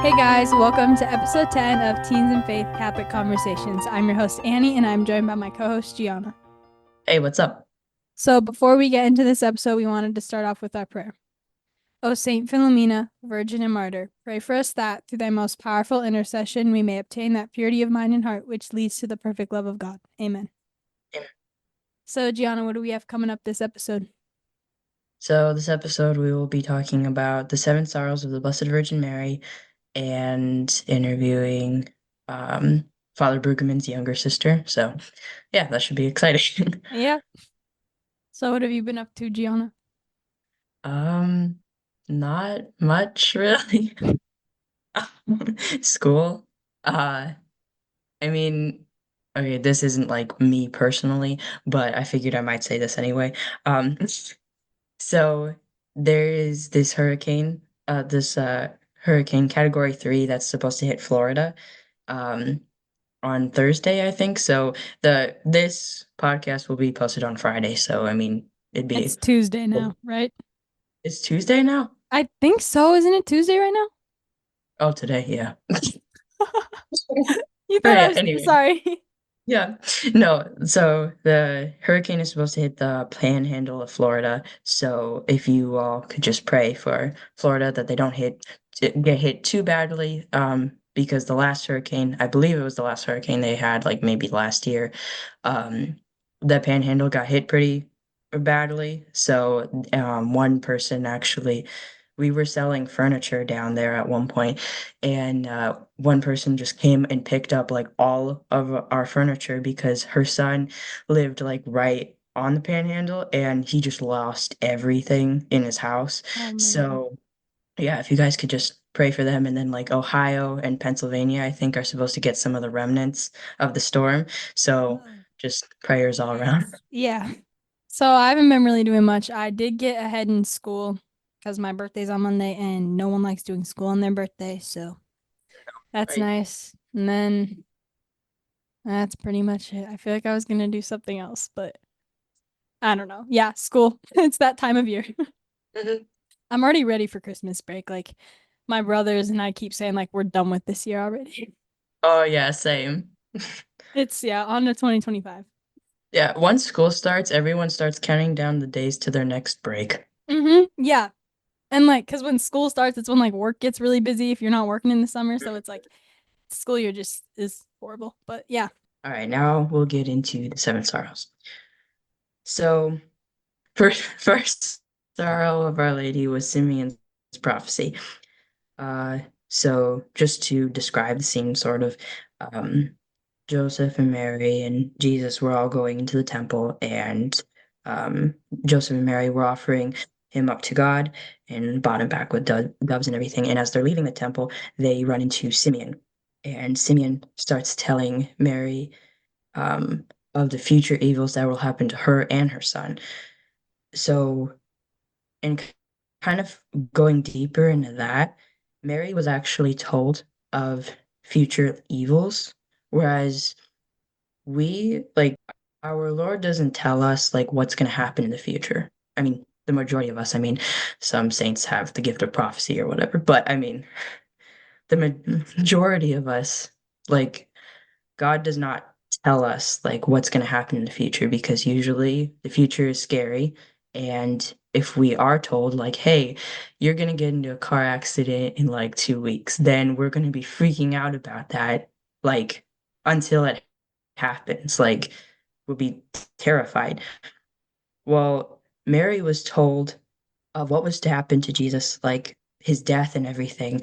Hey guys, welcome to episode 10 of Teens and Faith Catholic Conversations. I'm your host Annie and I'm joined by my co-host Gianna. Hey, what's up? So before we get into this episode, we wanted to start off with our prayer. O Saint Philomena, Virgin and Martyr, pray for us that, through thy most powerful intercession, we may obtain that purity of mind and heart which leads to the perfect love of God. Amen. Amen. So Gianna, what do we have coming up this episode? So, this episode, we will be talking about the seven sorrows of the Blessed Virgin Mary and interviewing Father Brueggemann's younger sister. So, yeah, that should be exciting. Yeah. So what have you been up to, Gianna? Um, Not much really. School. Uh, I mean, okay, this isn't like me personally, but I figured I might say this anyway. Um, So there is this hurricane category 3 that's supposed to hit Florida um on Thursday, I think. So this podcast will be posted on Friday. So I mean it'd It's be Tuesday now, right? it's Tuesday now? I think so. Isn't it Tuesday right now? Oh, today, yeah. You But thought I yeah, was anyway. sorry. Yeah. No, so the hurricane is supposed to hit the panhandle of Florida. So if you all could just pray for Florida that they don't get hit too badly. Because the last hurricane, I believe it was the last hurricane they had, like maybe last year, um, the panhandle got hit pretty badly. So one person actually, we were selling furniture down there at one point, and one person just came and picked up like all of our furniture because her son lived like right on the panhandle and he just lost everything in his house. Oh man. So yeah, if you guys could just pray for them, and then like Ohio and Pennsylvania, I think are supposed to get some of the remnants of the storm. So Oh, just prayers all around. yikes. Yeah. So I haven't been really doing much. I did get ahead in school because my birthday's on Monday and no one likes doing school on their birthday, so that's Right. nice. And then that's pretty much it. I feel like I was gonna do something else, but I don't know. Yeah, school. It's that time of year. Mhm. I'm already ready for Christmas break. Like my brothers and I keep saying like we're done with this year already. Oh yeah, same. It's yeah, on to 2025. Yeah, once school starts, everyone starts counting down the days to their next break. Yeah. And like, cause when school starts, it's when like work gets really busy if you're not working in the summer. So it's like school year just is horrible. But yeah. All right, now we'll get into the seven sorrows. So, first sorrow of Our Lady was Simeon's prophecy. Uh, so just to describe the scene, sort of, um, Joseph and Mary and Jesus were all going into the temple, and um, Joseph and Mary were offering him up to God and bought him back with doves and everything. And as they're leaving the temple, they run into Simeon, and Simeon starts telling Mary um, of the future evils that will happen to her and her son. So, and kind of going deeper into that, Mary was actually told of future evils, whereas like, our Lord doesn't tell us like what's going to happen in the future. I mean, the majority of us, I mean, some saints have the gift of prophecy or whatever, but I mean, the majority of us, like, God does not tell us like what's going to happen in the future because usually the future is scary. And if we are told like, hey, you're going to get into a car accident in like 2 weeks, then we're going to be freaking out about that like until it happens. Like we'll be terrified. Well, Mary was told of what was to happen to Jesus, like his death and everything,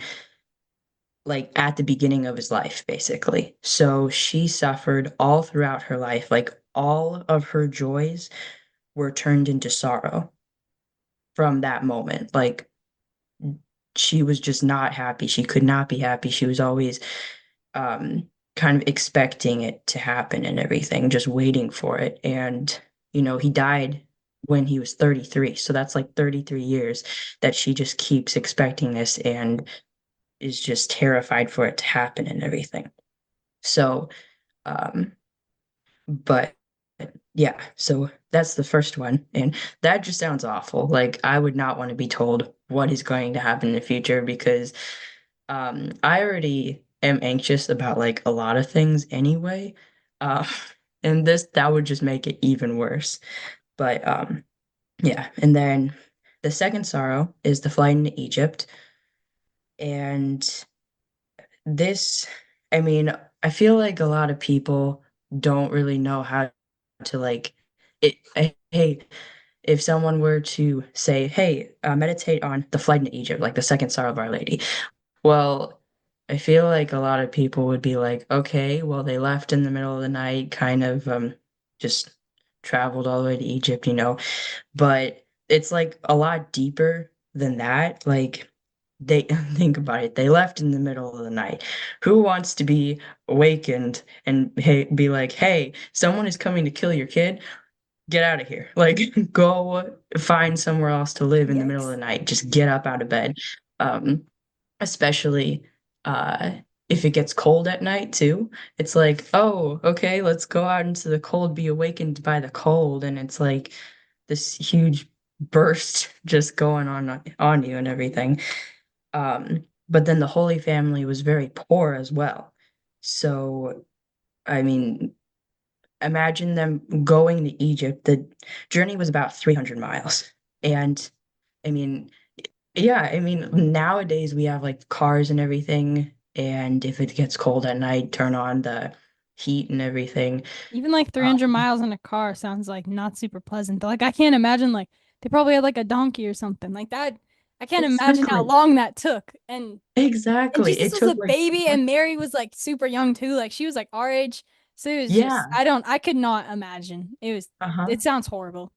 like at the beginning of his life, basically. So she suffered all throughout her life. Like all of her joys were turned into sorrow from that moment. Like she was just not happy. She could not be happy. She was always kind of expecting it to happen and everything, just waiting for it. And, he died when he was 33. So that's like 33 years that she just keeps expecting this and is just terrified for it to happen and everything. So, um, but yeah, so that's the first one. And that just sounds awful. Like, I would not want to be told what is going to happen in the future because I already am anxious about like a lot of things anyway. Uh, and that would just make it even worse. But yeah, and then the second sorrow is the flight into Egypt. And this, I mean, I feel like a lot of people don't really know how to like hey, if someone were to say, hey, meditate on the flight into Egypt, like the second sorrow of Our Lady. Well, I feel like a lot of people would be like, okay, well, they left in the middle of the night, kind of just traveled all the way to Egypt, but it's like a lot deeper than that. Like they think about it, they left in the middle of the night. Who wants to be awakened and hey, be like, hey, someone is coming to kill your kid? Get out of here. Like go find somewhere else to live in the middle of the Yikes. night. Just get up out of bed. Um, especially uh if it gets cold at night too. It's like, oh, okay, let's go out into the cold, be awakened by the cold, and it's like this huge burst just going on you and everything. But then the Holy Family was very poor as well. So, I mean, imagine them going to Egypt. The journey was about 300 miles. And I mean, yeah, I mean, nowadays we have like cars and everything, and if it gets cold at night, turn on the heat and everything. Even like Uh, 300 miles in a car sounds like not super pleasant. Like I can't imagine like they probably had like a donkey or something like that. I can't imagine how exactly, long that took. And exactly. Jesus It was took a like, baby and Mary was like super young too. Like she was like our age. So it was just yeah, I could not imagine. uh-huh. It sounds horrible.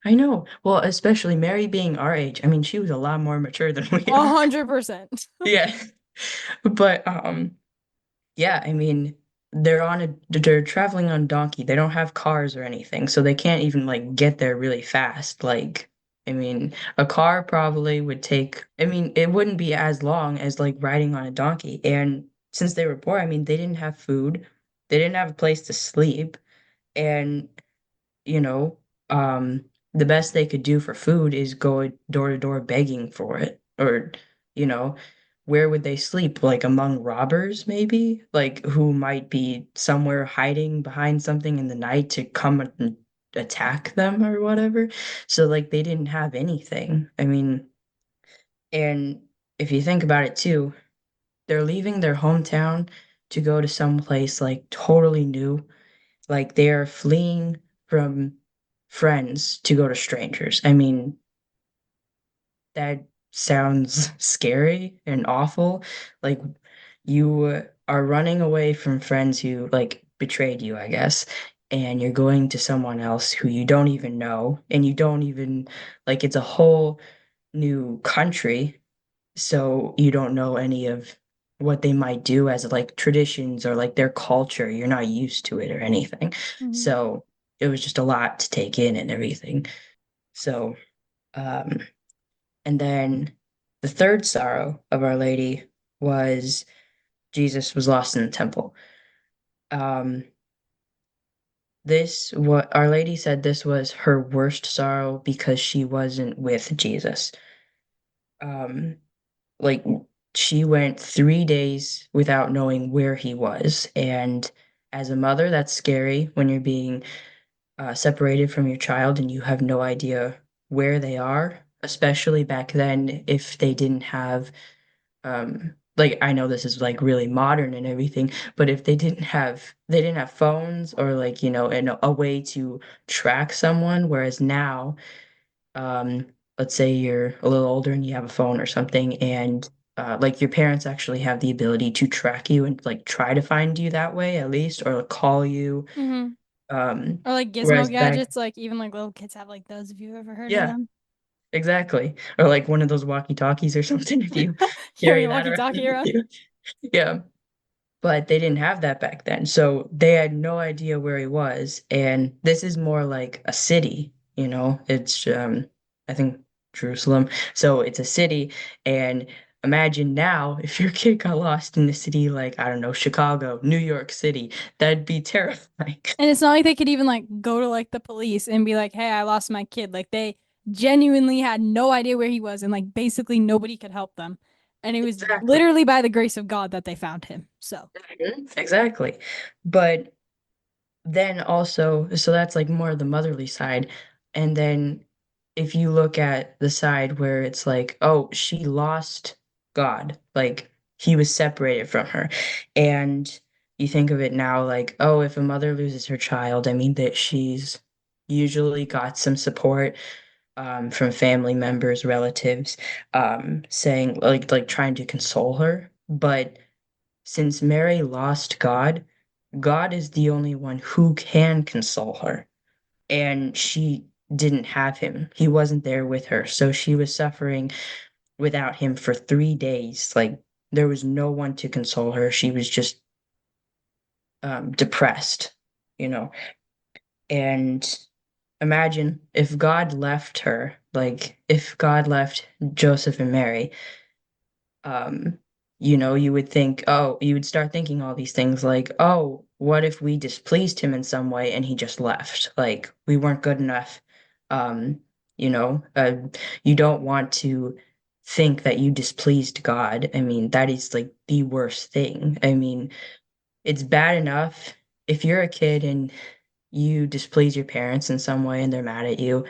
I know. Well, especially Mary being our age. I mean, she was a lot more mature than we A are. 100%. Yeah. But yeah, I mean, they're traveling on donkey. They don't have cars or anything, so they can't even like get there really fast. Like, I mean, a car probably would take, I mean, it wouldn't be as long as like riding on a donkey. And since they were poor, I mean, they didn't have food, they didn't have a place to sleep, and you know, the best they could do for food is go door to door begging for it. Or, you know, where would they sleep? Like among robbers, maybe? Like who might be somewhere hiding behind something in the night to come and attack them or whatever. So like they didn't have anything. I mean, and if you think about it too, they're leaving their hometown to go to some place like totally new, like they are fleeing from friends to go to strangers. I mean, that sounds scary and awful. Like you are running away from friends who like betrayed you, I guess, and you're going to someone else who you don't even know, and you don't even like it's a whole new country, so you don't know any of what they might do as like traditions or like their culture. You're not used to it or anything. Mhm. So it was just a lot to take in and everything. So, um, and then the third sorrow of Our Lady was Jesus was lost in the temple. Um, this what Our Lady said this was her worst sorrow because she wasn't with Jesus. Um, like she went 3 days without knowing where he was. And as a mother, that's scary when you're being separated from your child and you have no idea where they are, especially back then if they didn't have, like, I know this is like really modern and everything, but if they didn't have phones or like, and a way to track someone, whereas now, um, let's say you're a little older and you have a phone or something, and like your parents actually have the ability to track you and like try to find you that way at least, or like, call you. Mhm. Um, Or like gizmo whereas back, gadgets, like even like little kids have like those. If you've ever heard of yeah, them, exactly. Or like one of those walkie-talkies or something if you carry carry a that around walkie-talkie with around. you. Yeah. But they didn't have that back then. So they had no idea where he was. And this is more like a city, it's I think Jerusalem. So it's a city. And imagine now if your kid got lost in the city like, I don't know, Chicago, New York City, that'd be terrifying. And it's not like they could even like go to like the police and be like, "Hey, I lost my kid." Like they genuinely had no idea where he was and like basically nobody could help them. And it was Exactly. literally by the grace of God that they found him. So, Mhm, exactly. But then also, so that's like more of the motherly side. And then if you look at the side where it's like, oh, she lost God, like he was separated from her. And you think of it now like, oh, if a mother loses her child, I mean that she's usually got some support from family members, relatives, saying like trying to console her. But since Mary lost God, God is the only one who can console her. And she didn't have him. He wasn't there with her. So she was suffering without him for 3 days. Like there was no one to console her. She was just depressed, you know. And imagine if God left her, like if God left Joseph and Mary, um, you would think, oh, you would start thinking all these things like, oh, what if we displeased him in some way and he just left? Like we weren't good enough. Um, you know, uh, you don't want to think that you displeased God. I mean, that is like the worst thing. I mean, it's bad enough if you're a kid and you displease your parents in some way and they're mad at you.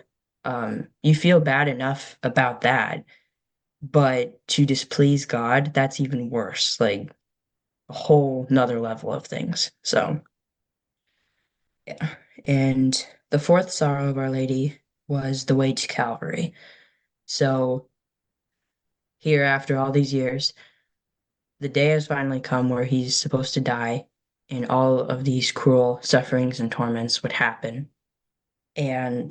You feel bad enough about that, but to displease God, that's even worse, like a whole nother level of things. So, yeah. And the fourth sorrow of Our Lady was the way to Calvary. So, here, after all these years, the day has finally come where he's supposed to die, and all of these cruel sufferings and torments would happen. And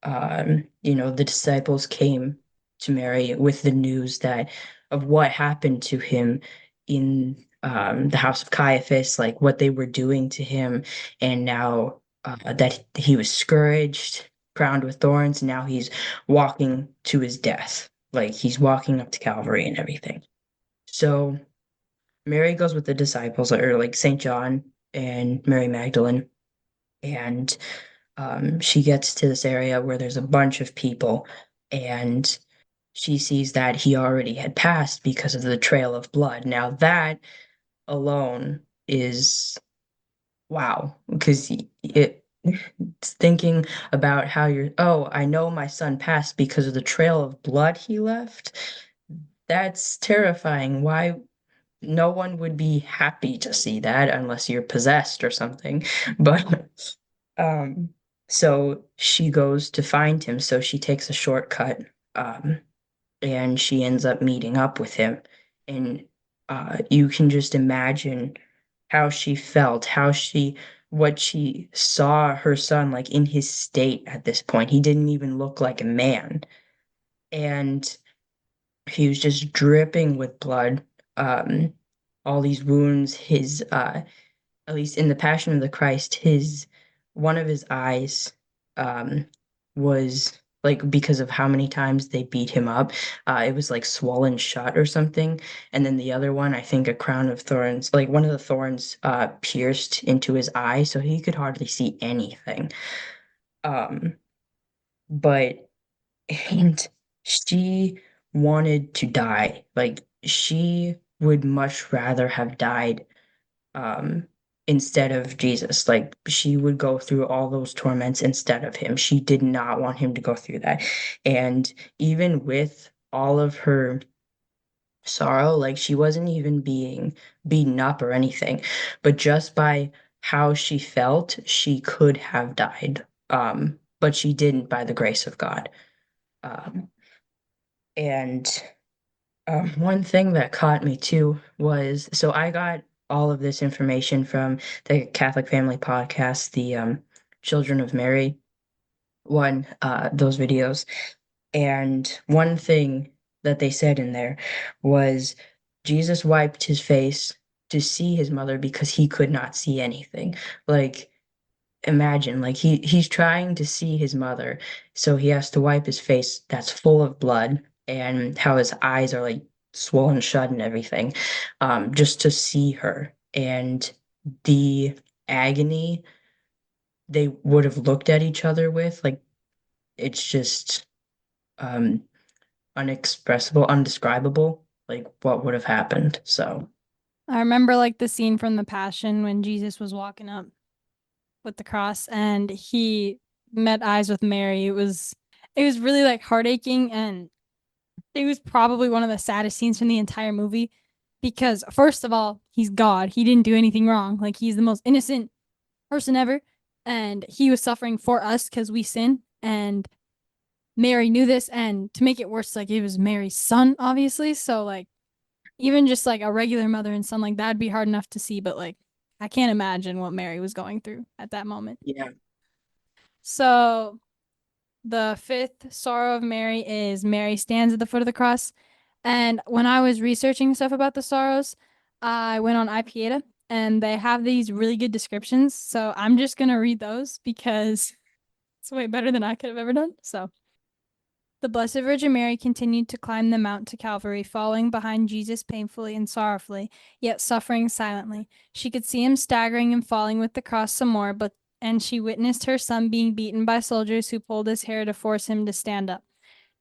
the disciples came to Mary with the news that of what happened to him in the house of Caiaphas, like what they were doing to him, and now that he was scourged, crowned with thorns, now he's walking to his death, like he's walking up to Calvary and everything. So Mary goes with the disciples, or like Saint John and Mary Magdalene, and she gets to this area where there's a bunch of people, and she sees that he already had passed because of the trail of blood. Now, that alone is wow, because it's thinking about how oh, I know my son passed because of the trail of blood he left. That's terrifying. Why? No one would be happy to see that unless you're possessed or something. But um, so she goes to find him. So she takes a shortcut, um, and she ends up meeting up with him. And you can just imagine how she felt, what she saw her son like in his state at this point. He didn't even look like a man. And he was just dripping with blood. Um, all these wounds, at least in the Passion of the Christ, his one of his eyes um was like because of how many times they beat him up, it was like swollen shut or something. And then the other one, I think a crown of thorns, like one of the thorns pierced into his eye, so he could hardly see anything. Um, but and she wanted to die. Like she would much rather have died um instead of Jesus. Like she would go through all those torments instead of him. She did not want him to go through that. And even with all of her sorrow, like she wasn't even being beaten up or anything, but just by how she felt, she could have died. But she didn't by the grace of God. Um, and one thing that caught me too was so I got all of this information from the Catholic Family Podcast, the Children of Mary one, those videos. And one thing that they said in there was Jesus wiped his face to see his mother because he could not see anything. Like imagine like he's trying to see his mother, so he has to wipe his face that's full of blood, and how his eyes are like swollen shut and everything, just to see her. And the agony they would have looked at each other with, like it's just um unexpressible, undescribable. like what would have happened. So I remember like the scene from the Passion when Jesus was walking up with the cross and he met eyes with Mary. It was really like heartaching, and it was probably one of the saddest scenes from the entire movie because first of all, he's God. He didn't do anything wrong. Like he's the most innocent person ever, and he was suffering for us because we sin. And Mary knew this, and to make it worse, like it was Mary's son, obviously. So like even just like a regular mother and son, like that'd be hard enough to see, but like I can't imagine what Mary was going through at that moment. yeah. So the fifth sorrow of Mary is Mary stands at the foot of the cross. And when I was researching stuff about the sorrows, I went on IPATA and they have these really good descriptions. So I'm just going to read those because it's way better than I could have ever done. So the Blessed Virgin Mary continued to climb the mount to Calvary, following behind Jesus painfully and sorrowfully, yet suffering silently. She could see him staggering and falling with the cross some more, and she witnessed her son being beaten by soldiers who pulled his hair to force him to stand up.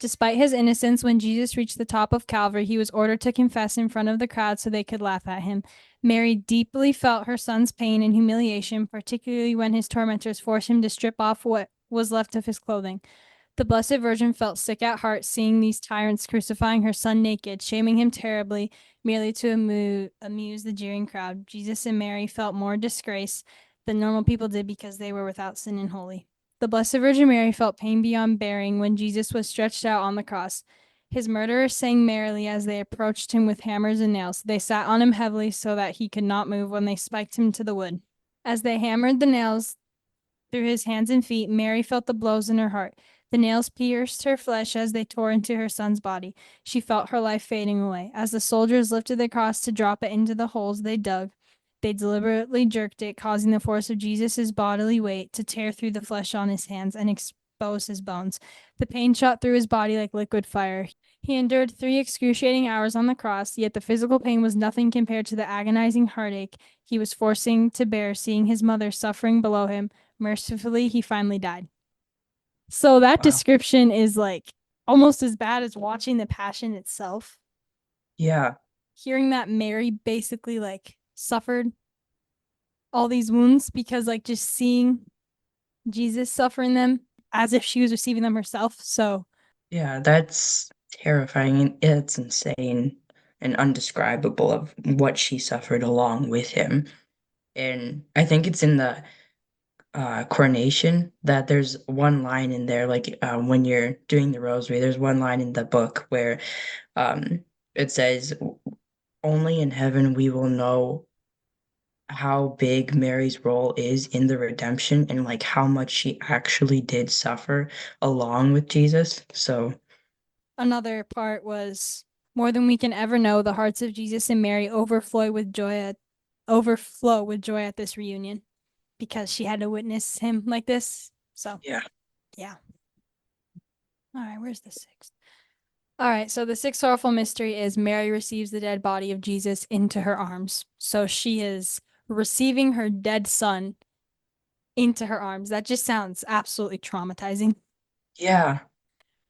Despite his innocence, when Jesus reached the top of Calvary, he was ordered to confess in front of the crowd so they could laugh at him. Mary deeply felt her son's pain and humiliation, particularly when his tormentors forced him to strip off what was left of his clothing. The Blessed Virgin felt sick at heart seeing these tyrants crucifying her son naked, shaming him terribly, merely to amuse the jeering crowd. Jesus and Mary felt more disgrace than normal people did because they were without sin and holy. The Blessed Virgin Mary felt pain beyond bearing when Jesus was stretched out on the cross. His murderers sang merrily as they approached him with hammers and nails. They sat on him heavily so that he could not move when they spiked him to the wood. As they hammered the nails through his hands and feet, Mary felt the blows in her heart. The nails pierced her flesh as they tore into her son's body. She felt her life fading away. As the soldiers lifted the cross to drop it into the holes they dug, they deliberately jerked it, causing the force of Jesus' bodily weight to tear through the flesh on his hands and expose his bones. The pain shot through his body like liquid fire. He endured 3 excruciating hours on the cross, yet the physical pain was nothing compared to the agonizing heartache he was forcing to bear seeing his mother suffering below him. Mercifully, he finally died. So that Wow. description is like almost as bad as watching the Passion itself. Yeah. Hearing that Mary basically like suffered all these wounds because like just seeing Jesus suffering them as if she was receiving them herself. So Yeah, that's terrifying. It's insane and undescribable of what she suffered along with him. And I think it's in the coronation that there's one line in there, like when you're doing the rosary, there's one line in the book where it says, "Only in heaven we will know how big Mary's role is in the redemption and like how much she actually did suffer along with Jesus." So, another part was more than we can ever know, the hearts of Jesus and Mary overflow with joy at this reunion because she had to witness him like this. So yeah. yeah. All right, where's the sixth? All right, so the sixth sorrowful mystery is Mary receives the dead body of Jesus into her arms. So she is receiving her dead son into her arms. That just sounds absolutely traumatizing. Yeah.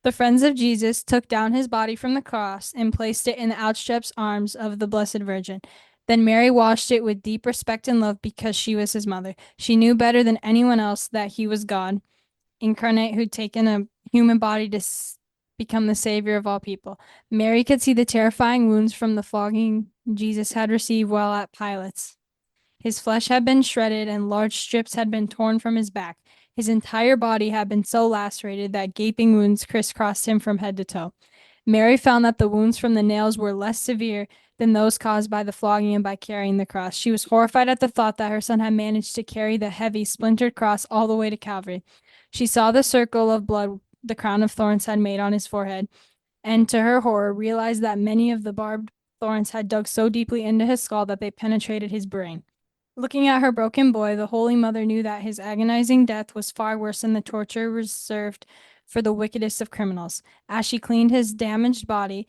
The friends of Jesus took down his body from the cross and placed it in the outstretched arms of the Blessed Virgin. Then Mary watched it with deep respect and love because she was his mother. She knew better than anyone else that he was God incarnate who'd taken a human body to become the savior of all people. Mary could see the terrifying wounds from the flogging Jesus had received while at Pilate's. His flesh had been shredded and large strips had been torn from his back. His entire body had been so lacerated that gaping wounds crisscrossed him from head to toe. Mary found that the wounds from the nails were less severe than those caused by the flogging and by carrying the cross. She was horrified at the thought that her son had managed to carry the heavy, splintered cross all the way to Calvary. She saw the circle of blood the crown of thorns had made on his forehead, and to her horror realized that many of the barbed thorns had dug so deeply into his skull that they penetrated his brain. Looking at her broken boy, the Holy Mother knew that his agonizing death was far worse than the torture reserved for the wickedest of criminals. As she cleaned his damaged body,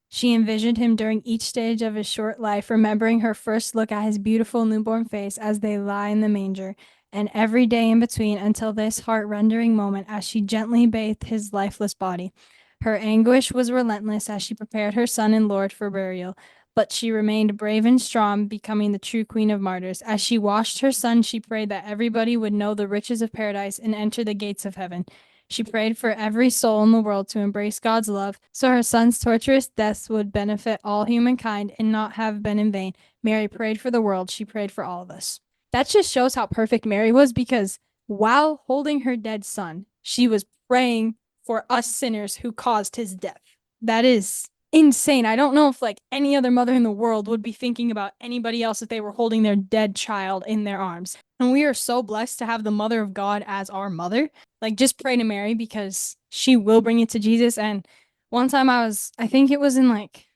she envisioned him during each stage of his short life, remembering her first look at his beautiful newborn face as they lie in the manger, and every day in between until this heart-rending moment as she gently bathed his lifeless body. Her anguish was relentless as she prepared her son and Lord for burial, but she remained brave and strong, becoming the true queen of martyrs. As she washed her son, she prayed that everybody would know the riches of paradise and enter the gates of heaven. She prayed for every soul in the world to embrace God's love, so her son's torturous deaths would benefit all humankind and not have been in vain. Mary prayed for the world. She prayed for all of us. That just shows how perfect Mary was because while holding her dead son, she was praying for us sinners who caused his death. That is insane. I don't know if like any other mother in the world would be thinking about anybody else if they were holding their dead child in their arms. And we are so blessed to have the mother of God as our mother. Like just pray to Mary because she will bring it to Jesus. And one time I think it was in like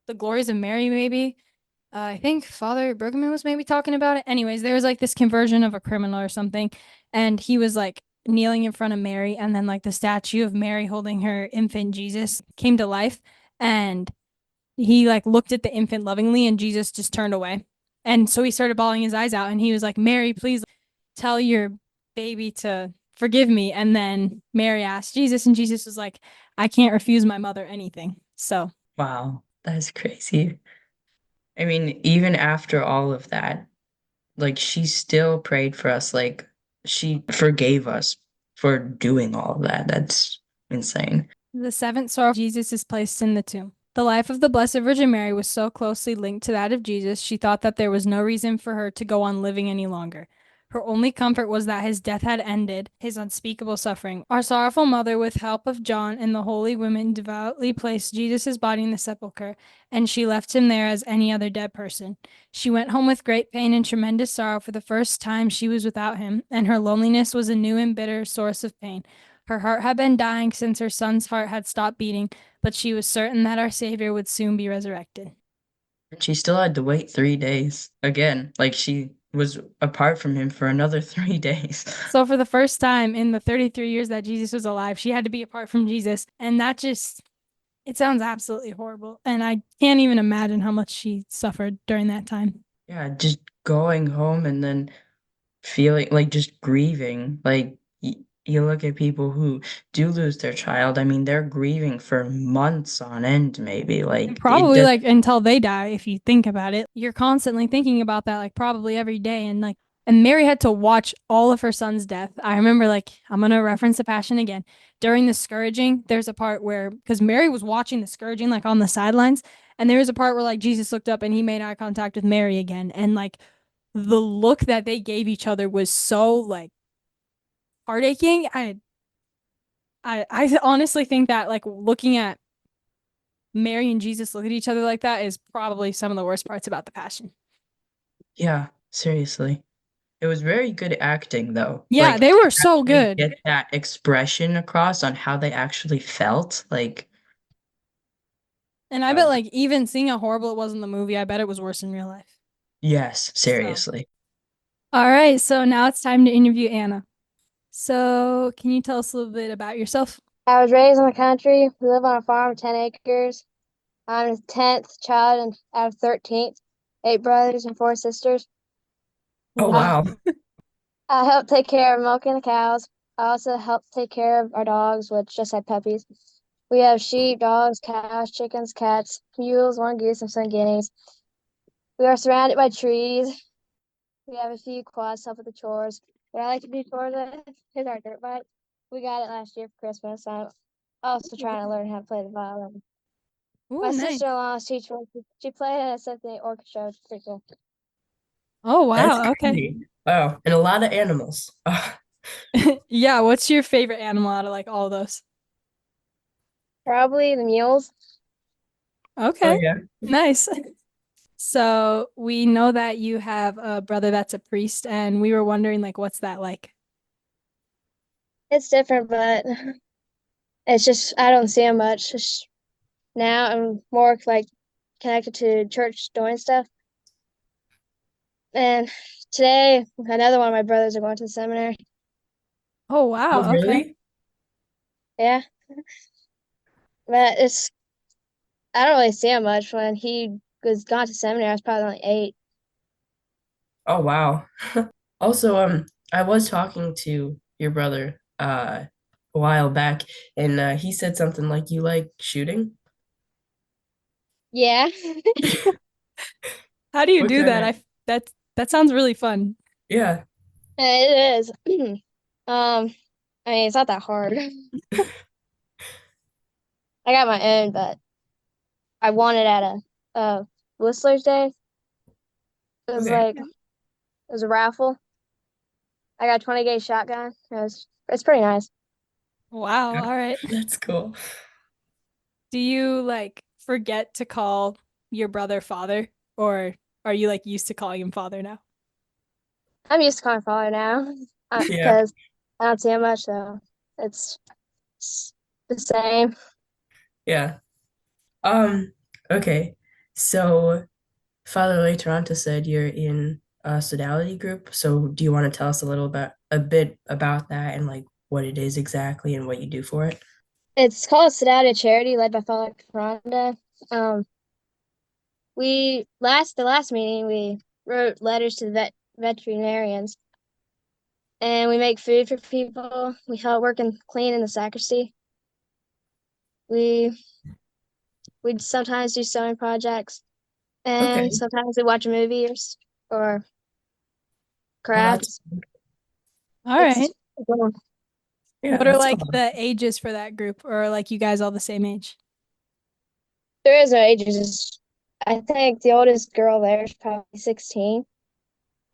the glories of Mary, maybe. I think Father Bergman was maybe talking about it. Anyways, there was like this conversion of a criminal or something, and he was like kneeling in front of Mary, and then like the statue of Mary holding her infant Jesus came to life, and he like looked at the infant lovingly, and Jesus just turned away. And so he started bawling his eyes out, and he was like, Mary, please tell your baby to forgive me. And then Mary asked Jesus, and Jesus was like, I can't refuse my mother anything. So Wow, that's crazy. I mean, even after all of that, like she still prayed for us, like she forgave us for doing all of that. That's insane. the seventh sorrow of Jesus is placed in the tomb. The life of the Blessed Virgin Mary was so closely linked to that of Jesus, she thought that there was no reason for her to go on living any longer. Her only comfort was that his death had ended his unspeakable suffering. Our sorrowful mother, with help of John and the holy women, devoutly placed Jesus' body in the sepulchre, and she left him there as any other dead person. She went home with great pain and tremendous sorrow, for the first time she was without him, and her loneliness was a new and bitter source of pain. Her heart had been dying since her son's heart had stopped beating, but she was certain that our Savior would soon be resurrected. And she still had to wait 3 days. Again, like she was apart from him for another 3 days. So, for the first time in the 33 years that Jesus was alive, she had to be apart from Jesus. And that just, it sounds absolutely horrible. And I can't even imagine how much she suffered during that time. Yeah, just going home and then feeling like just grieving. Like you look at people who do lose their child. I mean, they're grieving for months on end, maybe. And Like it probably does. like until they die, if you think about it. You're constantly thinking about that, like probably every day. And like, and Mary had to watch all of her son's death. I remember, like, I'm going to reference the Passion again. During the scourging, there's a part where, because Mary was watching the scourging, like on the sidelines, and there was a part where, like, Jesus looked up and he made eye contact with Mary again. And, like, the look that they gave each other was so, like, heartaching. I honestly think that, like, looking at Mary and Jesus look at each other like that is probably some of the worst parts about the Passion. Yeah, seriously. It was very good acting, though. Yeah, Like they to were so actually good. get that expression across on how they actually felt. Like, And I bet um, like even seeing how horrible it was in the movie, I bet it was worse in real life. yes, So, seriously. all right, so now it's time to interview Anna. So, can you tell us a little bit about yourself? I was raised in the country. We live on a farm of 10 acres. I'm the 10th child and out of 13th, 8 brothers and 4 sisters. Oh, I, wow. Wow. I help take care of milking the cows. I also help take care of our dogs, which just had puppies. We have sheep, dogs, cows, chickens, cats, mules, 1 goose, and some guineas. We are surrounded by trees. We have a few quads to help with the chores. What I like to do chores with is our dirt bike. We got it last year for Christmas. I'm also trying to learn how to play the violin. Ooh, My nice. sister-in-law is teacher. She played in a symphony orchestra, which is pretty cool. Oh, That's wow. Okay. great. Wow. And a lot of animals. Yeah, what's your favorite animal out of like all those? Probably the mules. Oh, Okay. yeah. Nice. So, we know that you have a brother that's a priest, and we were wondering like what's that like? It's different, but it's just I don't see them much. Just now I'm more like connected to church doing stuff. And today, another one of my brothers are going to the seminary. Oh, Oh, wow. Okay. really? Yeah, but I don't really see him much. When he was gone to seminary, I was probably only 8. Oh, wow. Also, I was talking to your brother, a while back, and he said something like, "You like shooting?" Yeah. How do you What do kind that? of? That sounds really fun. Yeah. It is. I mean, it's not that hard. I got my own, but I won it at a Whistler's Day. It was Okay. like it was a raffle. I got a 20 gauge shotgun. It's pretty nice. Wow. Yeah. All right. That's cool. Do you like forget to call your brother father, or are you like used to calling him father now? I'm used to calling father now, Yeah. because I don't see him much, so it's, it's the same. Yeah. Um, okay. So Father Toronto said you're in a sodality group. So do you want to tell us a bit about that and like what it is exactly and what you do for it? It's called Sit Out at Charity, led by Father Caronda. Um, the last meeting we wrote letters to the veterinarians, and we make food for people. We help work and clean in the sacristy. We we sometimes do sewing projects, and Okay. sometimes we watch a movie or Oh, that's crafts. All It's right. well, yeah, What are that's like all. the ages for that group, or like you guys all the same age? there is no ages. I think the oldest girl there is probably 16,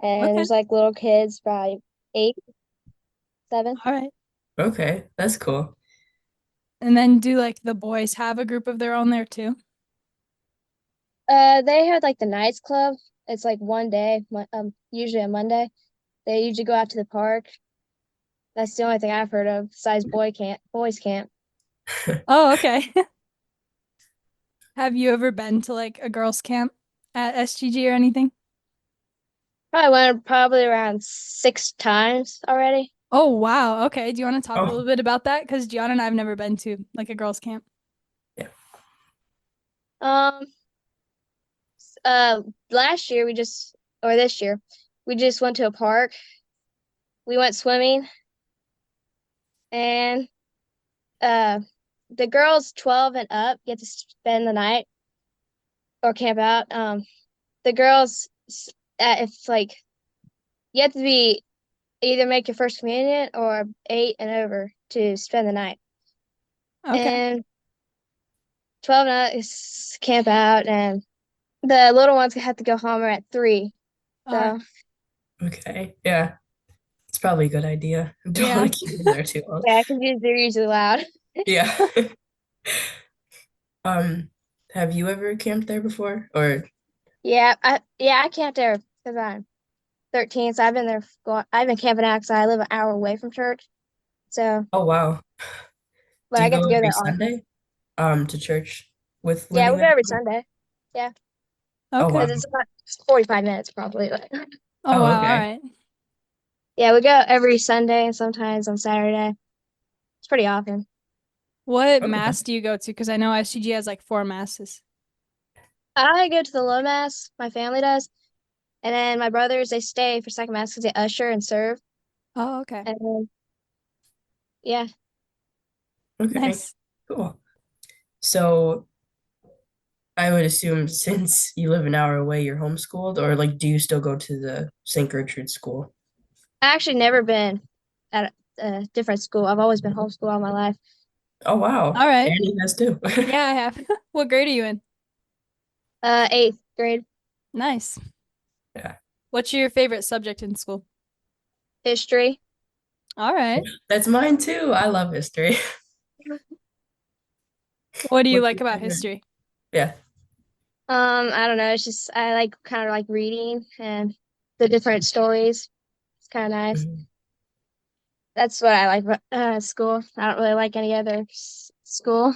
and Okay. there's like little kids, probably 8, 7. All right. Okay, that's cool. And then do like the boys have a group of their own there too? They had like the Knights Club. It's like one day, usually a Monday. They usually go out to the park. That's the only thing I've heard of besides boys camp. Oh, okay. Have you ever been to like a girls' camp at SGG or anything? Probably went probably around 6 times already. Oh, wow. Okay. Do you want to talk a Oh, little bit about that? Because Gianna and I have never been to like a girls' camp. yeah. Um, uh, last year or this year, we just went to a park. We went swimming, and uh, the girls 12 and up get to spend the night or camp out. The girls, if like you have to be either make your first communion or 8 and over to spend the night. Okay. And 12 and up is camp out, and the little ones have to go home at 3. All right. So Okay. Yeah. It's probably a good idea. Don't Yeah. want to keep them there too long. yeah, because they're usually loud. Yeah. Um, have you ever camped there before? Or I camped there because I'm 13, so I've been camping out because I live an hour away from church. So, oh wow. but Do I you get to go go every there often. Sunday to church with Yeah, living we go there? every Sunday. Yeah, Oh Okay. wow. because it's about 45 minutes probably. But Oh, Oh wow. All okay. right. yeah, we go every Sunday and sometimes on Saturday. It's pretty often. What Okay. mass do you go to? Because I know SGG has like 4 masses. I go to the low mass, my family does, and then my brothers they stay for second mass because they usher and serve. Oh, okay. And then, yeah, Okay. Nice. Cool. So I would assume since you live an hour away, you're homeschooled, or like do you still go to the St. Gertrude school? I actually never been at a different school. I've always been homeschooled all my life. Oh wow. All right. Annie has too. Yeah, I have. What grade are you in? 8th grade Nice. Yeah. What's your favorite subject in school? history. All right. That's mine too. I love history. What do you What's like your about favorite? history? Yeah. I don't know. It's just I like kind of like reading and the different stories. It's kind of nice. Mhm. That's what I like about school. I don't really like any other school.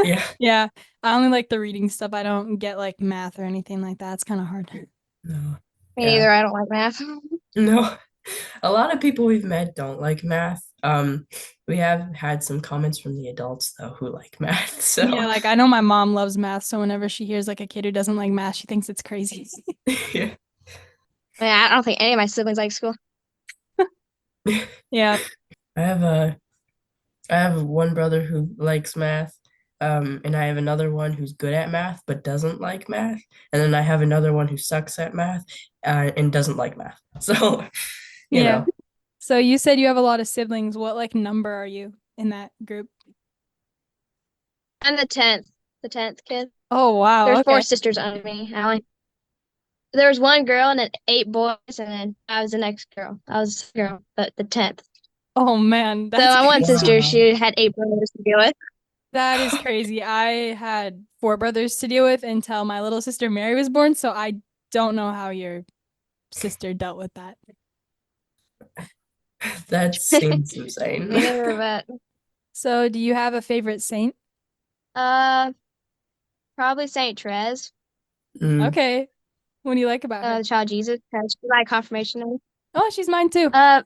Yeah. Yeah, I only like the reading stuff. I don't get like math or anything like that. It's kind of hard. No. Me Yeah. neither. I don't like math. No. A lot of people we've met don't like math. We have had some comments from the adults though who like math. Yeah, So like I know my mom loves math, so whenever she hears like a kid who doesn't like math, she thinks it's crazy. yeah. I don't think any of my siblings like school. Yeah. I have I have one brother who likes math, and I have another one who's good at math but doesn't like math, and then I have another one who sucks at math, and doesn't like math. So, you Yeah. know, So you said you have a lot of siblings. What like number are you in that group? I'm the tenth kid. Oh wow, There's four okay. sisters under me. There was one girl and then 8 boys, and then I was the next girl. I was the girl, but the 10th. Oh man, So that's my one crazy. sister, wow. she had 8 brothers to deal with. That is crazy. I had four brothers to deal with until my little sister Mary was born, so I don't know how your sister dealt with that. That seems insane. Me neither, but So do you have a favorite saint? uh, probably Saint Therese, Mm, Okay. What do you like about her? the child Jesus, because she's my confirmation name. Oh, she's mine too. Uh,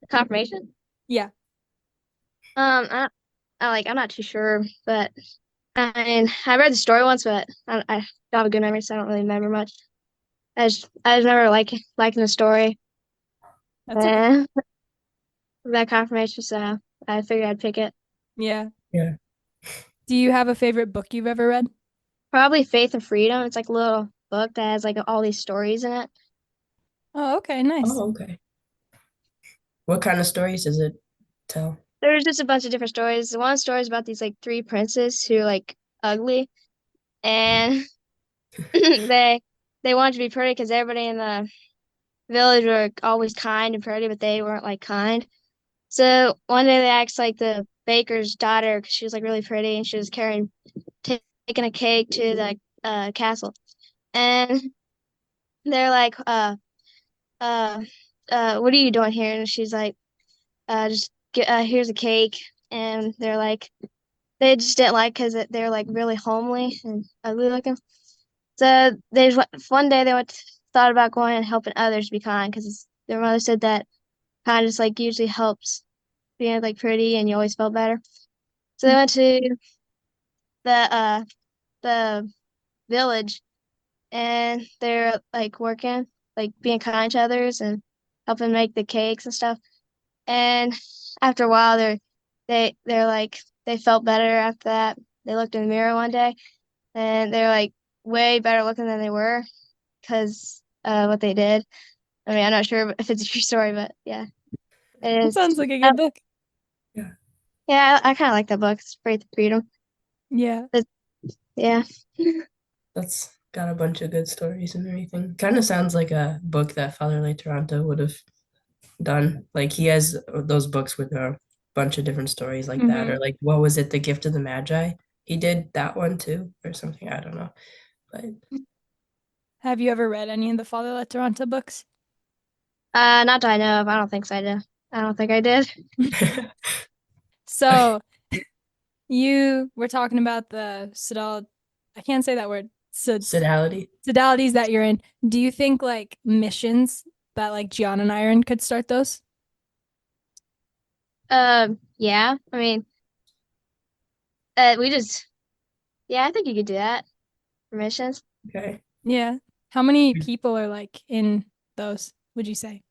confirmation. Yeah. I'm not too sure, but I read the story once, but I don't have a good memory, so I don't really remember much. I just remember liking the story That's okay. and that confirmation, so I figured I'd pick it. Yeah. yeah. Do you have a favorite book you've ever read? Probably Faith and Freedom. It's like a little book that has like all these stories in it. Oh, okay, nice. Oh, okay. What kind of stories does it tell? There's just a bunch of different stories. One story is about these like three princes who are like ugly, and they wanted to be pretty because everybody in the village were always kind and pretty, but they weren't like kind. So one day they asked like the baker's daughter because she was like really pretty and she was taking a cake to the castle, and they're like, uh, what are you doing here? And she's like, just get here's a cake, and they're like, they just didn't like because they're like really homely and ugly looking. So one day they thought about going and helping others be kind because their mother said that kindness like usually helps being like pretty and you always felt better. So they went to the the village and they're like working, like being kind to others and helping make the cakes and stuff. And after a while, they're like they felt better after that. They looked in the mirror one day and they're like way better looking than they were because what they did. I mean, I'm not sure if it's a true story, but yeah, it It is. sounds like a good book. Yeah. Yeah, I kind of like that book. It's Faith and Freedom. Yeah. Yeah. That's got a bunch of good stories and everything. Kind of sounds like a book that Father Lay Toronto would have done. Like he has those books with a bunch of different stories like that, Mm-hmm. or like what was it, The Gift of the Magi? He did that one too, or something. I don't know, but Have you ever read any of the Father Let Toronto books? Not that I know of. I don't think so. I don't think I did. So you were talking about the sodal, I can't say that word. Sodality. Sodalities that you're in. Do you think like missions that like Gian and I are in could start those? Yeah. I mean, we just yeah. I think you could do that for missions. Okay. Yeah. How many people are like in those, would you say?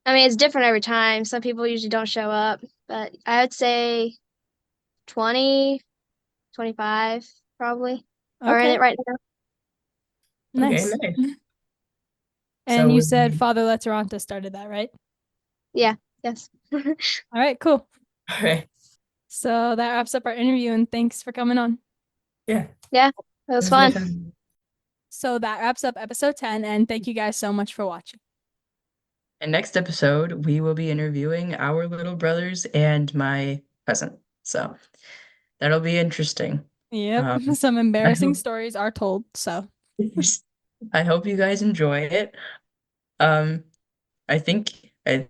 I mean, it's different every time. Some people usually don't show up, but I would say 20, 25 probably are in Okay, it right now. Okay, nice. nice. So And you would said we, Father Let Toronto started that, right? Yeah. Yes. All right, cool. all right. So that wraps up our interview, and thanks for coming on. Yeah, Yeah. It it was was a good fun. time. So that wraps up episode 10, and thank you guys so much for watching. And next episode, we will be interviewing our little brothers and my cousin. So that'll be interesting. Yep, Um, some I embarrassing hope stories are told. So, I hope you guys enjoy it. Um, I think I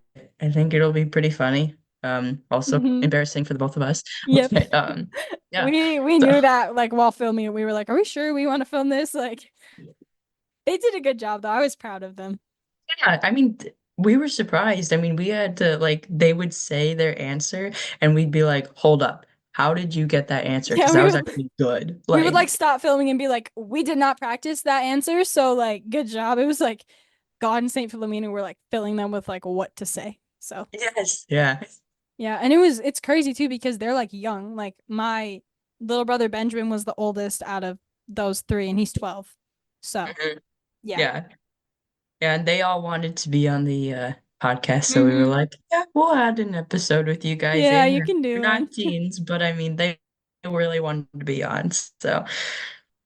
think it'll be pretty funny. Also mhm. embarrassing for the both of us. Yep. But, yeah. We So knew that like while filming it, we were like, "Are we sure we want to film this?" Like, they did a good job though. I was proud of them. yeah, I mean, we were surprised. I mean, we had to like they would say their answer, and we'd be like, "Hold up, how did you get that answer?" Yeah, Because that was actually good. we would like Like, stop filming and be like, "We did not practice that answer, so like, good job." It was like God and Saint Philomena were like filling them with like what to say. So, yes, yeah. Yeah, and it's crazy too because they're like young. Like my little brother Benjamin was the oldest out of those three, and he's 12. So Mhm. yeah. Yeah. Yeah, and they all wanted to be on the podcast, so we were Mm-hmm. like, yeah, we'll add an episode with you guys Yeah, in. you They're can do one. not teens, but I mean, they really wanted to be on. So,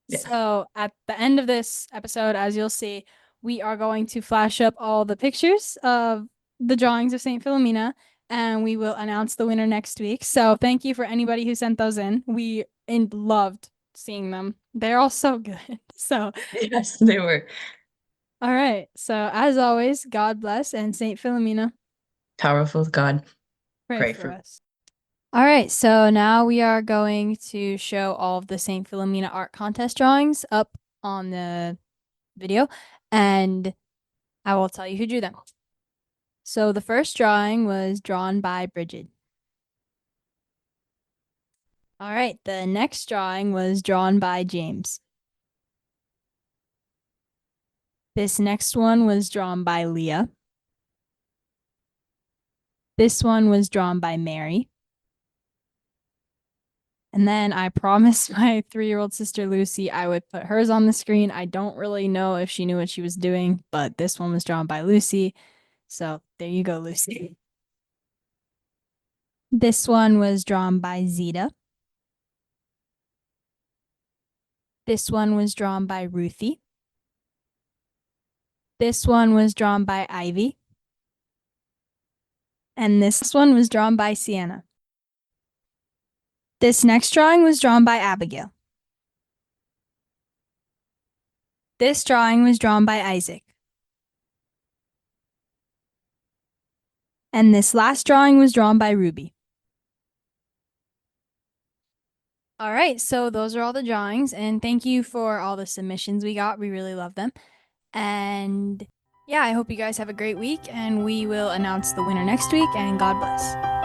yeah. So at the end of this episode, as you'll see, we are going to flash up all the pictures of the drawings of Saint Philomena, and we will announce the winner next week. So thank you for anybody who sent those in. We loved seeing them. They're all so good. So Yes, they were. all right. So as always, God bless and Saint Philomena, Powerful God, pray pray for for. us. All right, so now we are going to show all of the St. Philomena art contest drawings up on the video, and I will tell you who drew them. So the first drawing was drawn by Bridget. All right, the next drawing was drawn by James. This next one was drawn by Leah. This one was drawn by Mary. And then I promised my 3-year-old sister Lucy I would put hers on the screen. I don't really know if she knew what she was doing, but this one was drawn by Lucy. So there you go, Lucy. This one was drawn by Zeta. This one was drawn by Ruthie. This one was drawn by Ivy. And this one was drawn by Sienna. This next drawing was drawn by Abigail. This drawing was drawn by Isaac. And this last drawing was drawn by Ruby. All right, so those are all the drawings, and thank you for all the submissions we got. We really love them. And yeah, I hope you guys have a great week, and we will announce the winner next week, and God bless.